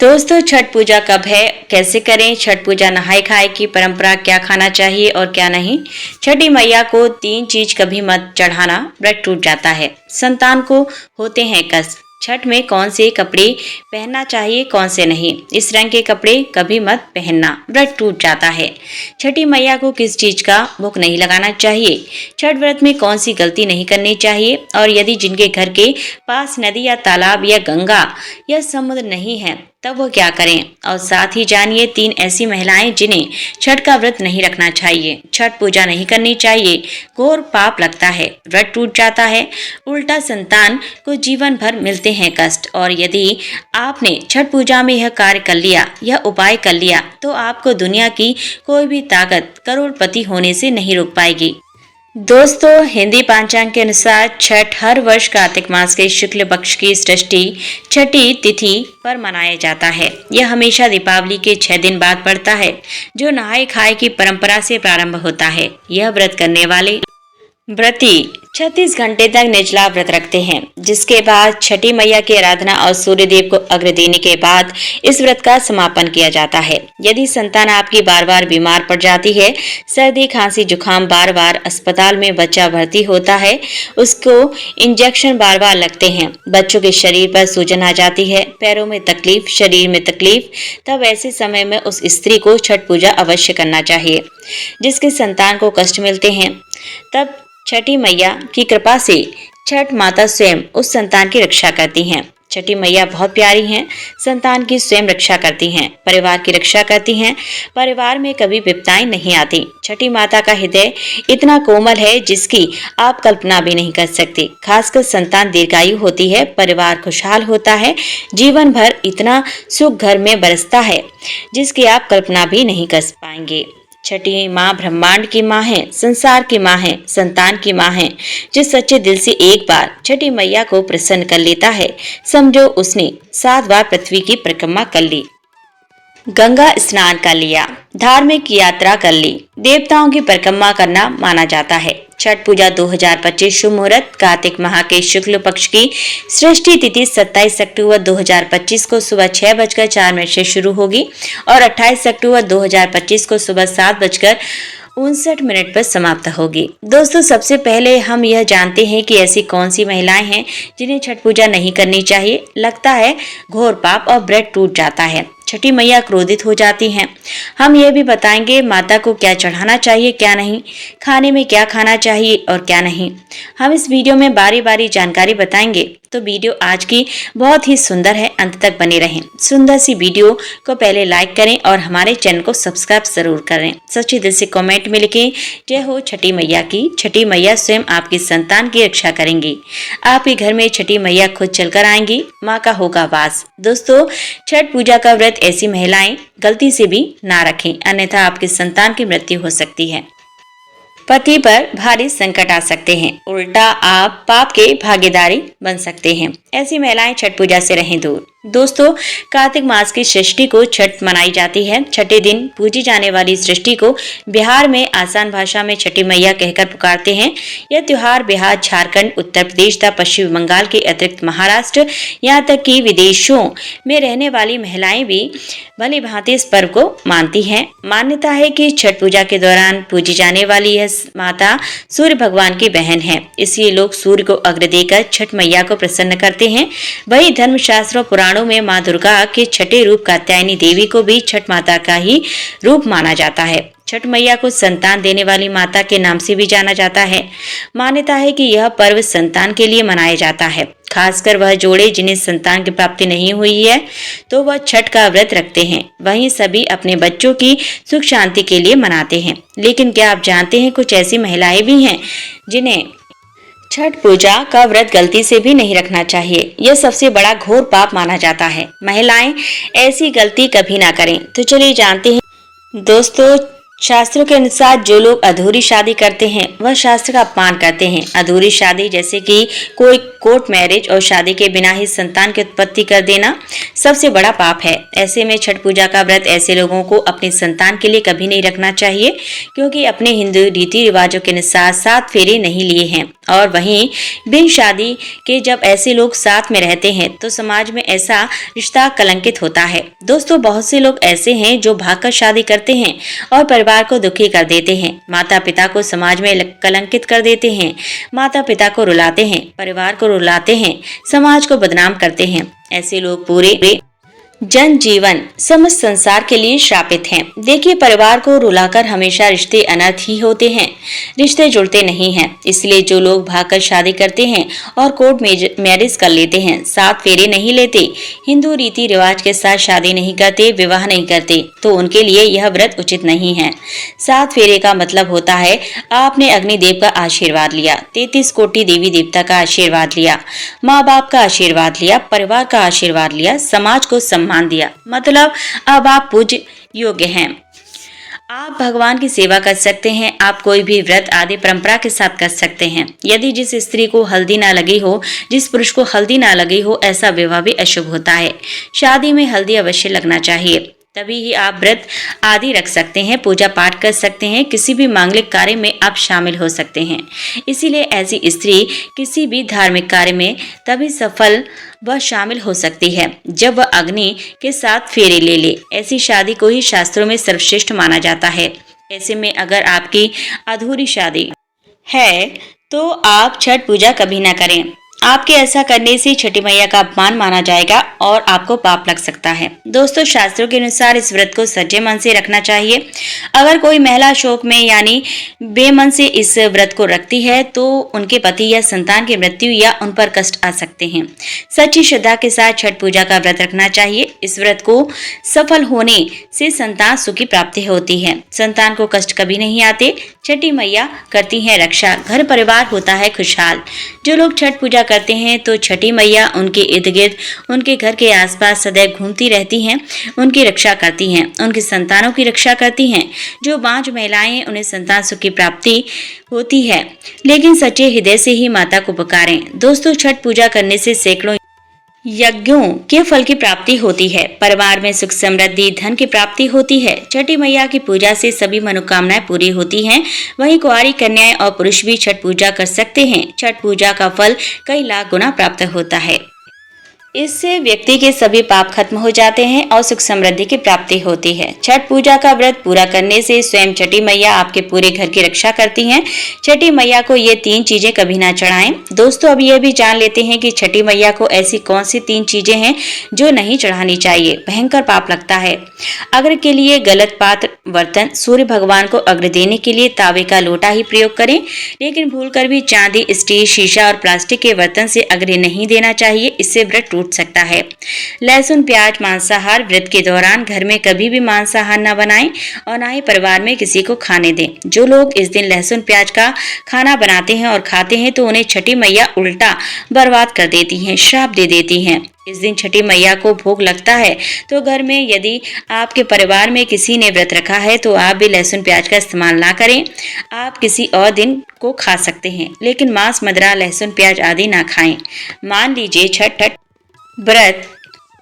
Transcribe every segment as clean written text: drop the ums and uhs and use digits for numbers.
दोस्तों, छठ पूजा कब है, कैसे करें? छठ पूजा नहाय खाए की परंपरा, क्या खाना चाहिए और क्या नहीं? छठी मैया को 3 चीज कभी मत चढ़ाना, व्रत टूट जाता है। संतान को होते हैं कष्ट। छठ में कौन से कपड़े पहनना चाहिए, कौन से नहीं? इस रंग के कपड़े कभी मत पहनना, व्रत टूट जाता है। छठी मैया को किस चीज का भोग नहीं लगाना चाहिए? छठ व्रत में कौन सी गलती नहीं करनी चाहिए? और यदि जिनके घर के पास नदी या तालाब या गंगा या समुद्र नहीं है, तब वो क्या करें? और साथ ही जानिए 3 ऐसी महिलाएं जिन्हें छठ का व्रत नहीं रखना चाहिए, छठ पूजा नहीं करनी चाहिए, घोर पाप लगता है, व्रत टूट जाता है, उल्टा संतान को जीवन भर मिलते हैं कष्ट। और यदि आपने छठ पूजा में यह कार्य कर लिया, यह उपाय कर लिया, तो आपको दुनिया की कोई भी ताकत करोड़पति होने से नहीं रोक पाएगी। दोस्तों, हिंदी पंचांग के अनुसार छठ हर वर्ष कार्तिक मास के शुक्ल पक्ष की षष्ठी छठी तिथि पर मनाया जाता है। यह हमेशा दीपावली के 6 दिन बाद पड़ता है, जो नहाय खाए की परंपरा से प्रारंभ होता है। यह व्रत करने वाले व्रती 36 घंटे तक निर्जला व्रत रखते हैं, जिसके बाद छठी मैया की आराधना और सूर्य देव को अर्घ्य देने के बाद इस व्रत का समापन किया जाता है। यदि संतान आपकी बार बार बीमार पड़ जाती है, सर्दी खांसी जुकाम, बार बार अस्पताल में बच्चा भर्ती होता है, उसको इंजेक्शन बार बार लगते हैं, बच्चों के शरीर पर सूजन आ जाती है, पैरों में तकलीफ, शरीर में तकलीफ, तब ऐसे समय में उस स्त्री को छठ पूजा अवश्य करना चाहिए। जिसके संतान को कष्ट मिलते हैं, तब छठी मैया की कृपा से छठ माता स्वयं उस संतान की रक्षा करती हैं। छठी मैया बहुत प्यारी हैं, संतान की स्वयं रक्षा करती हैं, परिवार की रक्षा करती हैं, परिवार में कभी विपदाएं नहीं आती। छठी माता का हृदय इतना कोमल है जिसकी आप कल्पना भी नहीं कर सकते। खासकर संतान दीर्घायु होती है, परिवार खुशहाल होता है, जीवन भर इतना सुख घर में बरसता है जिसकी आप कल्पना भी नहीं कर पाएंगे। छठी माँ ब्रह्मांड की माँ है, संसार की माँ है, संतान की माँ है। जो सच्चे दिल से एक बार छठी मैया को प्रसन्न कर लेता है, समझो उसने 7 बार पृथ्वी की परिक्रमा कर ली, गंगा स्नान कर लिया, धार्मिक यात्रा कर ली, देवताओं की परिक्रमा करना माना जाता है। छठ पूजा 2025 शुभ मुहूर्त कार्तिक माह के शुक्ल पक्ष की षष्ठी तिथि 27 अक्टूबर 2025 को सुबह 6:04 से शुरू होगी और 28 अक्टूबर 2025 को सुबह 7:59 पर समाप्त होगी। दोस्तों, सबसे पहले हम यह जानते हैं कि ऐसी कौन सी महिलाएं हैं जिन्हें छठ पूजा नहीं करनी चाहिए। लगता है घोर पाप और व्रत टूट जाता है, छठी मैया क्रोधित हो जाती हैं। हम यह भी बताएंगे माता को क्या चढ़ाना चाहिए, क्या नहीं, खाने में क्या खाना चाहिए और क्या नहीं। हम इस वीडियो में बारी बारी जानकारी बताएंगे, तो वीडियो आज की बहुत ही सुंदर है, अंत तक बने रहें। सुंदर सी वीडियो को पहले लाइक करें और हमारे चैनल को सब्सक्राइब जरूर करें। सच्चे दिल से कमेंट में लिखें, जय हो छठी मैया की। छठी मैया स्वयं आपकी संतान की रक्षा करेंगी। आपके घर में छठी मैया खुद चलकर आएंगी, माँ का होगा वास। दोस्तों, छठ पूजा का व्रत ऐसी महिलाएं गलती से भी ना रखें, अन्यथा आपकी संतान की मृत्यु हो सकती है। पति पर भारी संकट आ सकते हैं, उल्टा आप पाप के भागीदारी बन सकते हैं। ऐसी महिलाएं छठ पूजा से रहें दूर। दोस्तों, कार्तिक मास की षष्ठी को छठ मनाई जाती है। छठे दिन पूजी जाने वाली सृष्टि को बिहार में आसान भाषा में छठी मैया कहकर पुकारते हैं। यह त्योहार बिहार, झारखंड, उत्तर प्रदेश तथा पश्चिम बंगाल के अतिरिक्त महाराष्ट्र, यहाँ तक कि विदेशों में रहने वाली महिलाएं भी भली भांति इस पर्व को मानती हैं। मान्यता है कि छठ पूजा के दौरान पूजी जाने वाली यह माता सूर्य भगवान की बहन है, इसलिए लोग सूर्य को अर्घ्य देकर छठ मैया को प्रसन्न करते हैं। वही धर्मशास्त्र और पुराणों में माँ दुर्गा के छठे रूप कात्यायनी देवी को भी छठ माता का ही रूप माना जाता है। छठ मैया को संतान देने वाली माता के नाम से भी जाना जाता है। मान्यता है कि यह पर्व संतान के लिए मनाया जाता है, खासकर वह जोड़े जिन्हें संतान की प्राप्ति नहीं हुई है, तो वह छठ का व्रत रखते हैं। वहीं सभी अपने बच्चों की सुख शांति के लिए मनाते हैं। लेकिन क्या आप जानते हैं, कुछ ऐसी महिलाएं भी हैं जिन्हें छठ पूजा का व्रत गलती से भी नहीं रखना चाहिए। यह सबसे बड़ा घोर पाप माना जाता है। महिलाएं ऐसी गलती कभी ना करें। तो चलिए जानते हैं। दोस्तों, शास्त्रों के अनुसार जो लोग अधूरी शादी करते हैं, वह शास्त्र का अपमान करते हैं। अधूरी शादी जैसे कि कोई कोर्ट मैरिज और शादी के बिना ही संतान की उत्पत्ति कर देना सबसे बड़ा पाप है। ऐसे में छठ पूजा का व्रत ऐसे लोगों को अपनी संतान के लिए कभी नहीं रखना चाहिए, क्योंकि अपने हिंदू रीति रिवाजों के अनुसार 7 फेरे नहीं लिए हैं और वहीं बिन शादी के जब ऐसे लोग साथ में रहते हैं तो समाज में ऐसा रिश्ता कलंकित होता है। दोस्तों, बहुत से लोग ऐसे हैं जो भागकर शादी करते हैं और परिवार को दुखी कर देते हैं, माता पिता को समाज में कलंकित कर देते हैं, माता पिता को रुलाते हैं, परिवार को रुलाते हैं, समाज को बदनाम करते हैं। ऐसे लोग पूरे जनजीवन समस्त संसार के लिए श्रापित हैं। देखिए, परिवार को रुलाकर हमेशा रिश्ते अनर्थ ही होते हैं, रिश्ते जुड़ते नहीं हैं। इसलिए जो लोग भागकर शादी करते हैं और कोर्ट मैरिज कर लेते हैं, 7 फेरे नहीं लेते, हिंदू रीति रिवाज के साथ शादी नहीं करते, विवाह नहीं करते, तो उनके लिए यह व्रत उचित नहीं है। 7 फेरे का मतलब होता है आपने अग्निदेव का आशीर्वाद लिया, 33 कोटि देवी देवता का आशीर्वाद लिया, माँ बाप का आशीर्वाद लिया, परिवार का आशीर्वाद लिया, समाज को मान दिया, मतलब अब आप पूज्य योग्य हैं। आप भगवान की सेवा कर सकते हैं। आप कोई भी व्रत आदि परंपरा के साथ कर सकते हैं। यदि जिस स्त्री को हल्दी ना लगी हो, जिस पुरुष को हल्दी ना लगी हो, ऐसा विवाह भी अशुभ होता है। शादी में हल्दी अवश्य लगना चाहिए, तभी ही आप व्रत आदि रख सकते हैं, पूजा पाठ कर सकते हैं, किसी भी मांगलिक कार्य में आप शामिल हो सकते हैं। इसीलिए ऐसी स्त्री किसी भी धार्मिक कार्य में तभी सफल व शामिल हो सकती है जब वह अग्नि के साथ फेरे ले ले। ऐसी शादी को ही शास्त्रों में सर्वश्रेष्ठ माना जाता है। ऐसे में अगर आपकी अधूरी शादी है तो आप छठ पूजा कभी ना करें। आपके ऐसा करने से छठी मैया का अपमान माना जाएगा और आपको पाप लग सकता है। दोस्तों, शास्त्रों के अनुसार इस व्रत को सच्चे मन से रखना चाहिए। अगर कोई महिला शोक में यानी बेमन से इस व्रत को रखती है तो उनके पति या संतान की मृत्यु या उन पर कष्ट आ सकते हैं। सच्ची श्रद्धा के साथ छठ पूजा का व्रत रखना चाहिए। इस व्रत को सफल होने से संतान सुख की प्राप्ति होती है, संतान को कष्ट कभी नहीं आते। छठी मैया करती है रक्षा, घर परिवार होता है खुशहाल। जो लोग छठ पूजा करते हैं तो छठी मैया उनके इर्द गिर्द, उनके घर के आसपास सदैव घूमती रहती हैं, उनकी रक्षा करती हैं, उनकी संतानों की रक्षा करती हैं। जो 5 महिलाएं, उन्हें संतान सुख की प्राप्ति होती है, लेकिन सच्चे हृदय से ही माता को पुकारें। दोस्तों, छठ पूजा करने से सैकड़ों यज्ञों के फल की प्राप्ति होती है, परिवार में सुख समृद्धि धन की प्राप्ति होती है। छठी मैया की पूजा से सभी मनोकामनाएं पूरी होती हैं। वहीं कुंवारी कन्याएं और पुरुष भी छठ पूजा कर सकते हैं। छठ पूजा का फल कई लाख गुना प्राप्त होता है। इससे व्यक्ति के सभी पाप खत्म हो जाते हैं और सुख समृद्धि की प्राप्ति होती है। छठ पूजा का व्रत पूरा करने से स्वयं छठी मैया आपके पूरे घर की रक्षा करती हैं। छठी मैया को ये 3 चीजें कभी ना चढ़ाएं। दोस्तों, अब यह भी जान लेते हैं कि छठी मैया को ऐसी कौन सी 3 चीजें हैं जो नहीं चढ़ानी चाहिए, भयंकर पाप लगता है। अग्र के लिए गलत पात्र बर्तन, सूर्य भगवान को अग्र देने के लिए तावे का लोटा ही प्रयोग करें, लेकिन भूलकर भी चांदी, स्टील, शीशा और प्लास्टिक के बर्तन से अग्र नहीं देना चाहिए, इससे व्रत टूट सकता है। लहसुन, प्याज, मांसाहार व्रत के दौरान घर में कभी भी मांसाहार न बनाएं और न ही परिवार में किसी को खाने दें। जो लोग इस दिन लहसुन प्याज का खाना बनाते हैं और खाते हैं तो उन्हें छठी मैया उल्टा बर्बाद कर देती हैं, श्राप दे देती हैं। इस दिन छठी मैया को भोग लगता है तो घर में यदि आपके परिवार में किसी ने व्रत रखा है तो आप भी लहसुन प्याज का इस्तेमाल ना करें। आप किसी और दिन को खा सकते हैं, लेकिन मांस, मदिरा, लहसुन प्याज आदि ना खाएं। मान लीजिए छठ व्रत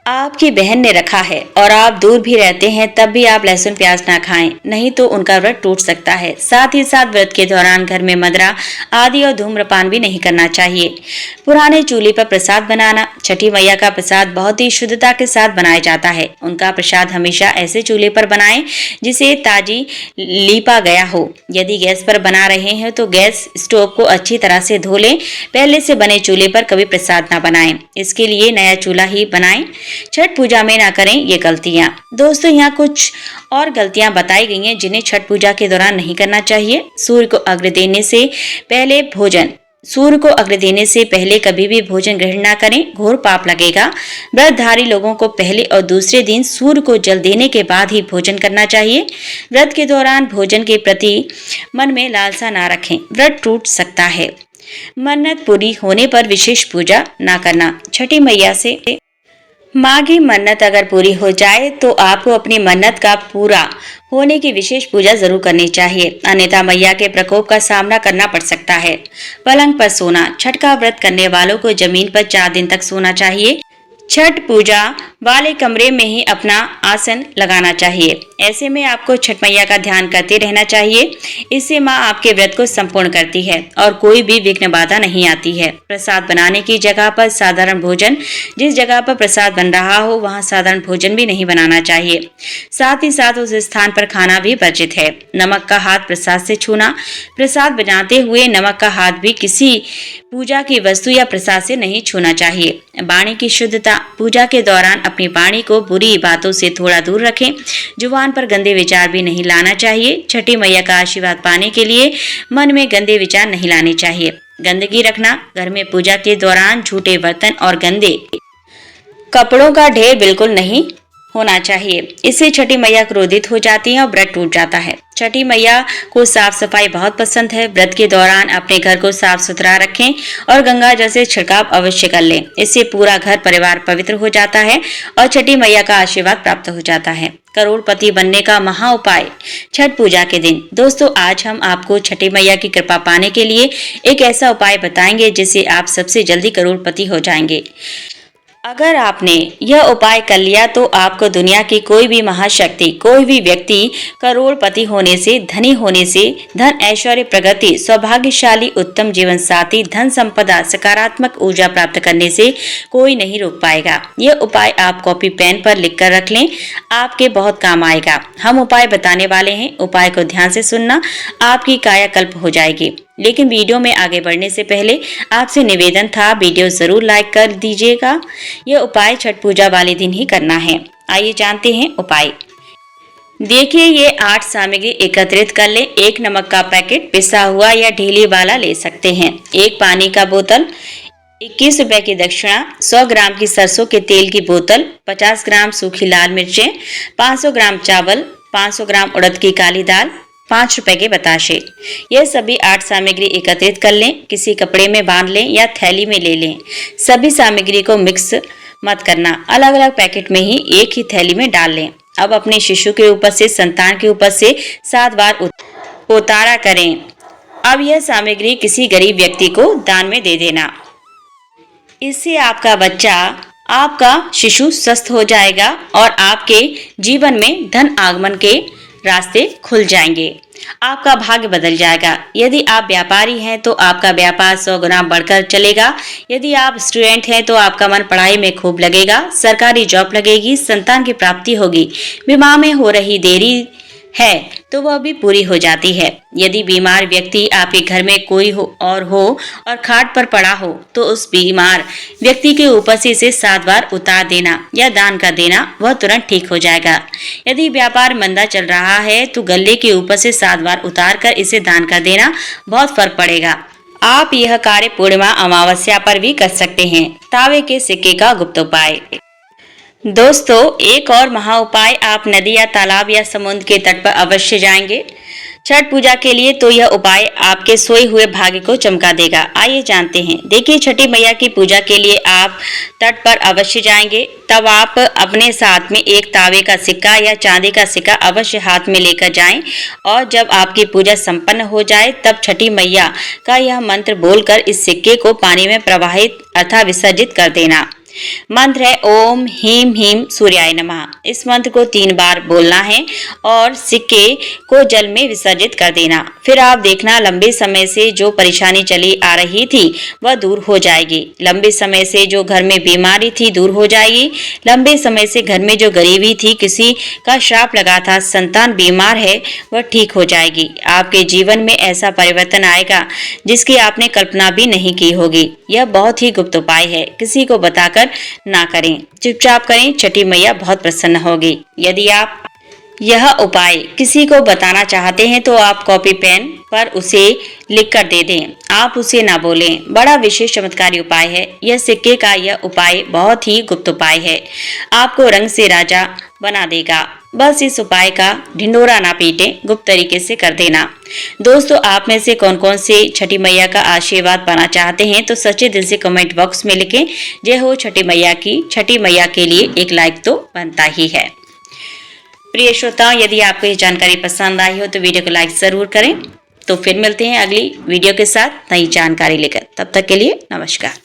आपकी बहन ने रखा है और आप दूर भी रहते हैं, तब भी आप लहसुन प्याज ना खाएं, नहीं तो उनका व्रत टूट सकता है। साथ ही साथ व्रत के दौरान घर में मदिरा आदि और धूम्रपान भी नहीं करना चाहिए। पुराने चूल्हे पर प्रसाद बनाना। छठी मैया का प्रसाद बहुत ही शुद्धता के साथ बनाया जाता है। उनका प्रसाद हमेशा ऐसे चूल्हे पर बनाएं जिसे ताजी लीपा गया हो। यदि गैस पर बना रहे हैं तो गैस स्टोव को अच्छी तरह से धो लें। पहले से बने चूल्हे पर कभी प्रसाद ना बनाएं, इसके लिए नया चूल्हा ही बनाएं। छठ पूजा में ना करें ये गलतियां। दोस्तों, यहाँ कुछ और गलतियां बताई गई हैं जिन्हें छठ पूजा के दौरान नहीं करना चाहिए। सूर्य को अग्र देने से पहले कभी भी भोजन ग्रहण ना करें, घोर पाप लगेगा। व्रतधारी लोगों को पहले और दूसरे दिन सूर्य को जल देने के बाद ही भोजन करना चाहिए। व्रत के दौरान भोजन के प्रति मन में लालसा ना रखें, व्रत टूट सकता है। मन्नत पूरी होने पर विशेष पूजा ना करना। छठी मैया से मांगी मन्नत अगर पूरी हो जाए तो आपको अपनी मन्नत का पूरा होने की विशेष पूजा जरूर करनी चाहिए, अन्यथा मैया के प्रकोप का सामना करना पड़ सकता है। पलंग पर सोना। छठ का व्रत करने वालों को जमीन पर 4 दिन तक सोना चाहिए। छठ पूजा वाले कमरे में ही अपना आसन लगाना चाहिए। ऐसे में आपको छठ मैया का ध्यान करते रहना चाहिए। इससे माँ आपके व्रत को संपूर्ण करती है और कोई भी विघ्न बाधा नहीं आती है। प्रसाद बनाने की जगह पर साधारण भोजन, जिस जगह पर प्रसाद बन रहा हो वहाँ साधारण भोजन भी नहीं बनाना चाहिए। साथ ही साथ उस स्थान पर खाना भी वर्जित है। नमक का हाथ प्रसाद से छूना, प्रसाद बनाते हुए नमक का हाथ भी किसी पूजा की वस्तु या प्रसाद से नहीं छूना चाहिए। वाणी की शुद्धता, पूजा के दौरान अपनी वाणी को बुरी बातों से थोड़ा दूर रखें। जुबान पर गंदे विचार भी नहीं लाना चाहिए। छठी मैया का आशीर्वाद पाने के लिए मन में गंदे विचार नहीं लाने चाहिए। गंदगी रखना, घर में पूजा के दौरान झूठे बर्तन और गंदे कपड़ों का ढेर बिल्कुल नहीं होना चाहिए। इससे छठी मैया क्रोधित हो जाती है और व्रत टूट जाता है। छठी मैया को साफ सफाई बहुत पसंद है। व्रत के दौरान अपने घर को साफ सुथरा रखें और गंगा जल से छिड़काव अवश्य कर लें। इससे पूरा घर परिवार पवित्र हो जाता है और छठी मैया का आशीर्वाद प्राप्त हो जाता है। करोड़पति बनने का महा उपाय छठ पूजा के दिन। दोस्तों, आज हम आपको छठी मैया की कृपा पाने के लिए एक ऐसा उपाय बताएंगे जिससे आप सबसे जल्दी करोड़पति हो जाएंगे। अगर आपने यह उपाय कर लिया तो आपको दुनिया की कोई भी महाशक्ति, कोई भी व्यक्ति करोड़पति होने से, धनी होने से, धन ऐश्वर्य प्रगति, सौभाग्यशाली उत्तम जीवन साथी, धन संपदा, सकारात्मक ऊर्जा प्राप्त करने से कोई नहीं रोक पाएगा। यह उपाय आप कॉपी पेन पर लिख कर रख लें, आपके बहुत काम आएगा। हम उपाय बताने वाले हैं, उपाय को ध्यान से सुनना, आपकी कायाकल्प हो जाएगी। लेकिन वीडियो में आगे बढ़ने से पहले आपसे निवेदन था, वीडियो जरूर लाइक कर दीजिएगा। यह उपाय छठ पूजा वाले दिन ही करना है। आइए जानते हैं उपाय। देखिए, ये 8 सामग्री एकत्रित कर लें। 1 नमक का पैकेट पिसा हुआ या ढीली वाला ले सकते हैं। 1 पानी का बोतल, 21 रुपए की दक्षिणा, 100 ग्राम की सरसों के तेल की बोतल, 50 ग्राम सूखी लाल मिर्चें, 500 ग्राम चावल, 500 ग्राम उड़द की काली दाल, 5 रुपए के बताशे। यह सभी 8 सामग्री एकत्रित कर लें। किसी कपड़े में बांध लें या थैली में ले लें। सभी सामग्री को मिक्स मत करना, अलग अलग पैकेट में ही एक ही थैली में डाल लें। अब अपने शिशु के ऊपर से, संतान के ऊपर से 7 बार उतारा करें। अब यह सामग्री किसी गरीब व्यक्ति को दान में दे देना। इससे आपका बच्चा, आपका शिशु स्वस्थ हो जाएगा और आपके जीवन में धन आगमन के रास्ते खुल जाएंगे। आपका भाग्य बदल जाएगा। यदि आप व्यापारी हैं तो आपका व्यापार 100 गुना बढ़कर चलेगा। यदि आप स्टूडेंट हैं तो आपका मन पढ़ाई में खूब लगेगा। सरकारी जॉब लगेगी, संतान की प्राप्ति होगी। विवाह में हो रही देरी है तो वह भी पूरी हो जाती है। यदि बीमार व्यक्ति आपके घर में कोई हो और खाट पर पड़ा हो तो उस बीमार व्यक्ति के ऊपर से इसे 7 बार उतार देना या दान कर देना, वह तुरंत ठीक हो जाएगा। यदि व्यापार मंदा चल रहा है तो गले के ऊपर से 7 बार उतार कर इसे दान कर देना, बहुत फर्क पड़ेगा। आप यह कार्य पूर्णिमा अमावस्या पर भी कर सकते हैं। तांबे के सिक्के का गुप्त उपाय। दोस्तों, एक और महा उपाय, आप नदी या तालाब या समुद्र के तट पर अवश्य जाएंगे छठ पूजा के लिए, तो यह उपाय आपके सोए हुए भाग्य को चमका देगा। आइए जानते हैं। देखिए, छठी मैया की पूजा के लिए आप तट पर अवश्य जाएंगे। तब आप अपने साथ में एक तांबे का सिक्का या चांदी का सिक्का अवश्य हाथ में लेकर जाएं और जब आपकी पूजा संपन्न हो जाए तब छठी मैया का यह मंत्र बोलकर इस सिक्के को पानी में प्रवाहित अर्थात विसर्जित कर देना। मंत्र है ओम ह्रीं ह्रीं सूर्याय नमः। इस मंत्र को 3 बार बोलना है और सिक्के को जल में विसर्जित कर देना। फिर आप देखना, लंबे समय से जो परेशानी चली आ रही थी वह दूर हो जाएगी। लंबे समय से जो घर में बीमारी थी दूर हो जाएगी। लंबे समय से घर में जो गरीबी थी, किसी का श्राप लगा था, संतान बीमार है, वह ठीक हो जाएगी। आपके जीवन में ऐसा परिवर्तन आएगा जिसकी आपने कल्पना भी नहीं की होगी। यह बहुत ही गुप्त उपाय है, किसी को बताकर ना करें, चुपचाप करें। छठी मैया बहुत प्रसन्न होगी। यदि आप यह उपाय किसी को बताना चाहते हैं तो आप कॉपी पेन पर उसे लिख कर दे दें, आप उसे ना बोलें। बड़ा विशेष चमत्कारी उपाय है यह। सिक्के का यह उपाय बहुत ही गुप्त उपाय है, आपको रंग से राजा बना देगा। बस इस उपाय का ढिंडोरा ना पीटें, गुप्त तरीके से कर देना। दोस्तों, आप में से कौन कौन से छठी मैया का आशीर्वाद पाना चाहते हैं तो सच्चे दिल से कमेंट बॉक्स में लिखें। जय हो छठी मैया की। छठी मैया के लिए एक लाइक तो बनता ही है। प्रिय श्रोताओं, यदि आपको ये जानकारी पसंद आई हो तो वीडियो को लाइक जरूर करें। तो फिर मिलते हैं अगली वीडियो के साथ नई जानकारी लेकर। तब तक के लिए नमस्कार।